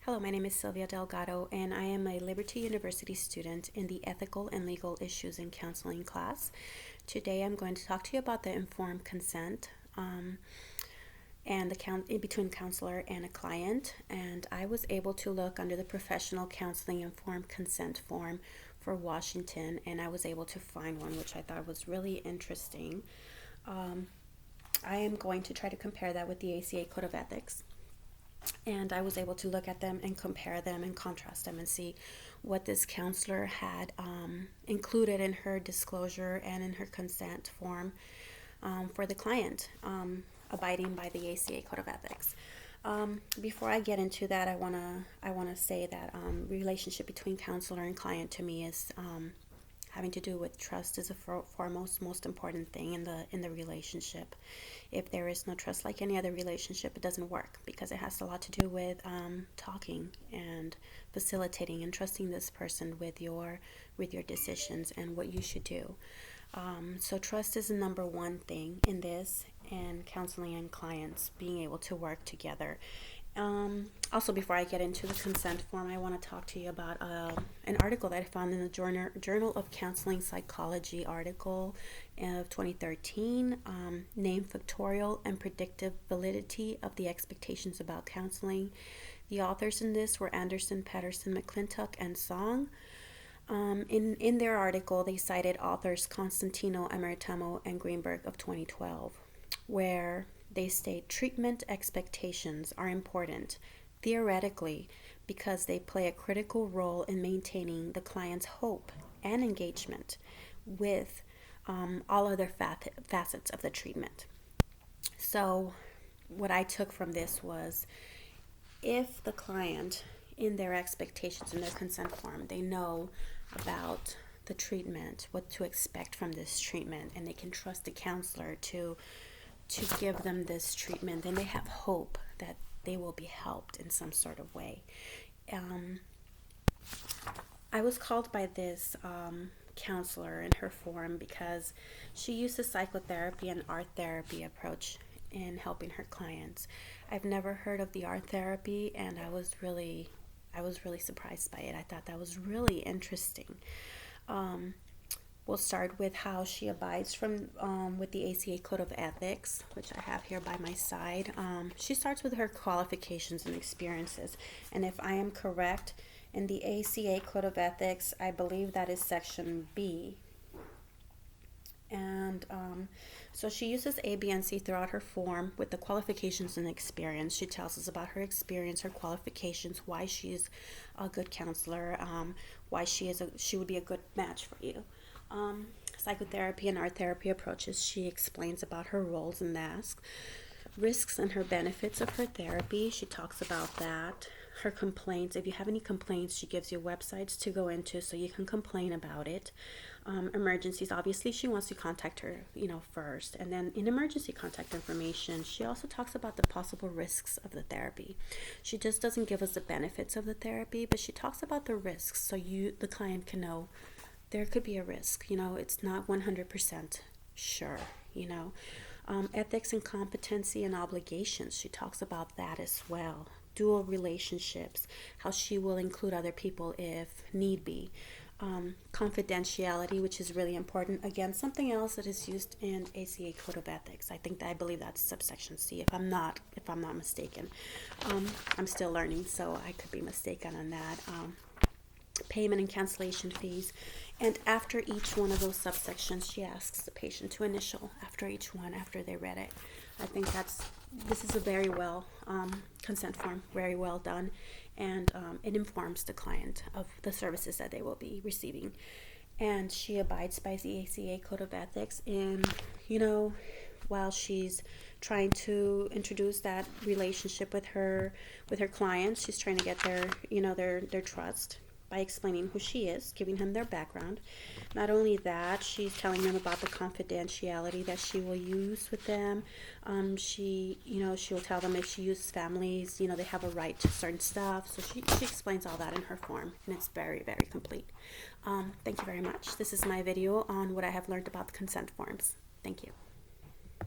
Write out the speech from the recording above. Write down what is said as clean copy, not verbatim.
Hello, my name is Sylvia Delgado, and I am a Liberty University student in the Ethical and Legal Issues in Counseling class. Today, I'm going to talk to you about the informed consent and in between counselor and a client. And I was able to look under the Professional Counseling Informed Consent form for Washington, and I was able to find one which I thought was really interesting. I am going to try to compare that with the ACA Code of Ethics. And I was able to look at them and compare them and contrast them and see what this counselor had included in her disclosure and in her consent form for the client abiding by the ACA Code of Ethics. Before I get into that, I wanna say that relationship between counselor and client to me is having to do with trust is the foremost, most important thing in the relationship. If there is no trust, like any other relationship, it doesn't work because it has a lot to do with talking and facilitating and trusting this person with your decisions and what you should do. So trust is the number one thing in this, and counseling and clients being able to work together. Also, before I get into the consent form, I want to talk to you about an article that I found in the Journal of Counseling Psychology article of 2013, named Factorial and Predictive Validity of the Expectations About Counseling. The authors in this were Anderson, Patterson, McClintock, and Song. In their article, they cited authors Constantino, Ameritamo, and Greenberg of 2012, where they state treatment expectations are important, theoretically, because they play a critical role in maintaining the client's hope and engagement with all other facets of the treatment. So what I took from this was, if the client, in their expectations, in their consent form, they know about the treatment, what to expect from this treatment, and they can trust the counselor to give them this treatment, then they have hope that they will be helped in some sort of way. I was called by this counselor in her form because she used a psychotherapy and art therapy approach in helping her clients. I've never heard of the art therapy, and I was really surprised by it. I thought that was really interesting. We'll start with how she abides with the ACA Code of Ethics, which I have here by my side. She starts with her qualifications and experiences. And if I am correct, in the ACA Code of Ethics, I believe that is Section B. And so she uses A, B, and C throughout her form with the qualifications and experience. She tells us about her experience, her qualifications, why she's a good counselor, why she would be a good match for you. Psychotherapy and art therapy approaches. She explains about her roles and risks and her benefits of her therapy. She talks about that. Her complaints. If you have any complaints, she gives you websites to go into so you can complain about it. Emergencies. Obviously, she wants to contact her, first. And then in emergency contact information, she also talks about the possible risks of the therapy. She just doesn't give us the benefits of the therapy, but she talks about the risks so the client can know there could be a risk. It's not 100% sure. Ethics and competency and obligations. She talks about that as well. Dual relationships, how she will include other people if need be. Confidentiality, which is really important. Again, something else that is used in ACA Code of Ethics. I believe that's subsection C, if I'm not mistaken. I'm still learning, so I could be mistaken on that. Payment and cancellation fees. And after each one of those subsections, she asks the patient to initial after each one, after they read it. I think this is a very well consent form, very well done, and it informs the client of the services that they will be receiving. And she abides by the ACA Code of Ethics in, while she's trying to introduce that relationship with her clients, she's trying to get their trust by explaining who she is, giving them their background. Not only that, she's telling them about the confidentiality that she will use with them. She'll tell them if she uses families, they have a right to certain stuff. So she explains all that in her form, and it's very, very complete. Thank you very much. This is my video on what I have learned about the consent forms. Thank you.